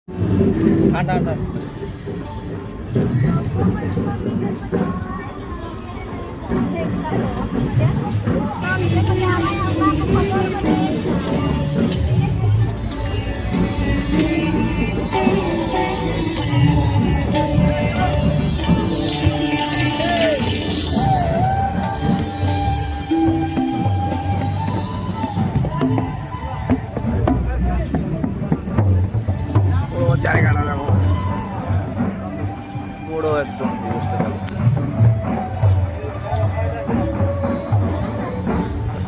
ঠান্ডা ঠান্ডা। জায়গাটা দেখো বড় একদম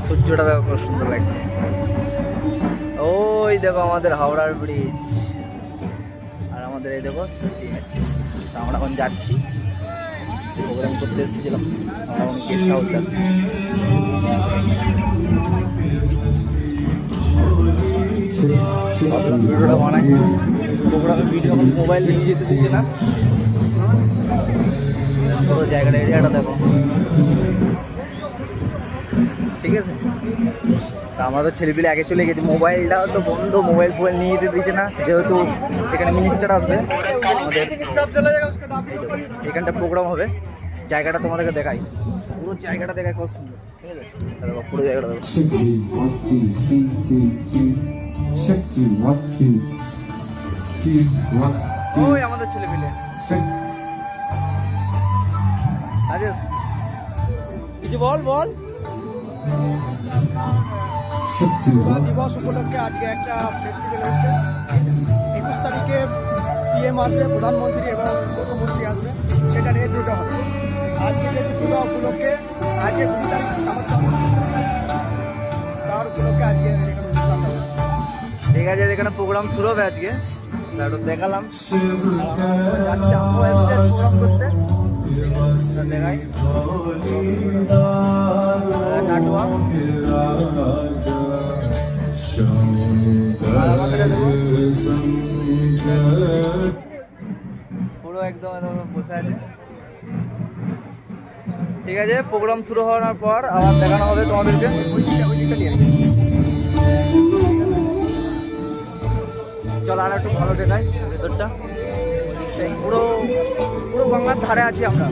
সূর্যটা দেখো খুব সুন্দর লাগছে। ওই দেখো আমাদের হাওড়ার ব্রিজ, আর আমাদের এই দেখো সিটি আছে। তো আমরা এখন যাচ্ছি, প্রোগ্রাম করতে এসেছিলাম, আমরা এখন গেস্ট হাউস যাচ্ছি। ভিডিওটা বানাই, প্রোগ্রামে ভিডিও এখন মোবাইল নিয়ে যেতে দিচ্ছে না। পুরো জায়গাটা এরিয়াটা দেখো, ঠিক আছে। তা আমরা তো ছেলেপিলে আগে চলে গেছি, মোবাইলটাও তো বন্ধ, মোবাইল ফোবাইল নিয়ে যেতে দিচ্ছে না, যেহেতু এখানে মিনিস্টার আসবে আমাদের, এখানটা প্রোগ্রাম হবে। জায়গাটা তোমাদেরকে দেখাই, পুরো জায়গাটা দেখাই কত সুন্দর, ঠিক আছে। পুরো জায়গাটা দেখো, ওই আমাদের ছেলেপিলে। আরে কিছু বল বল। দিবস উপলক্ষে আজকে একটা ফেস্টিভ্যাল হচ্ছে। 21 তারিখে পিএম আসবে, প্রধানমন্ত্রী এবং মুখ্যমন্ত্রী আসবে, সেটা নিয়ে দুটো হবে। আজকে যে দুটো উপলক্ষে আজকে 20 তারিখ তার উপলক্ষে আজকে অনুষ্ঠান হবে। ঠিক আছে, এখানে প্রোগ্রাম শুরু হবে আজকে, একটু দেখালাম। প্রোগ্রাম করতে দেখাই নাটুয়া, পুরো একদম বসে আছে। ঠিক আছে, প্রোগ্রাম শুরু হওয়ার পর আবার দেখানো হবে তোমাদেরকে। চল আর একটু ভালো দেখাই ভেতরটা। পুরো পুরো গঙ্গার ধারে আছি আমরা।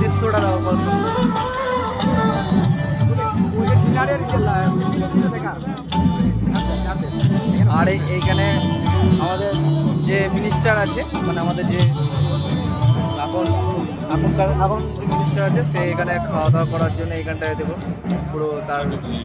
দৃশ্যটা আর এইখানে আমাদের যে মিনিস্টার আছে, মানে আমাদের যে এখন যে মিনিস্টার আছে, সে এখানে খাওয়া দাওয়া করার জন্য এইখানটায় দেখো পুরো তার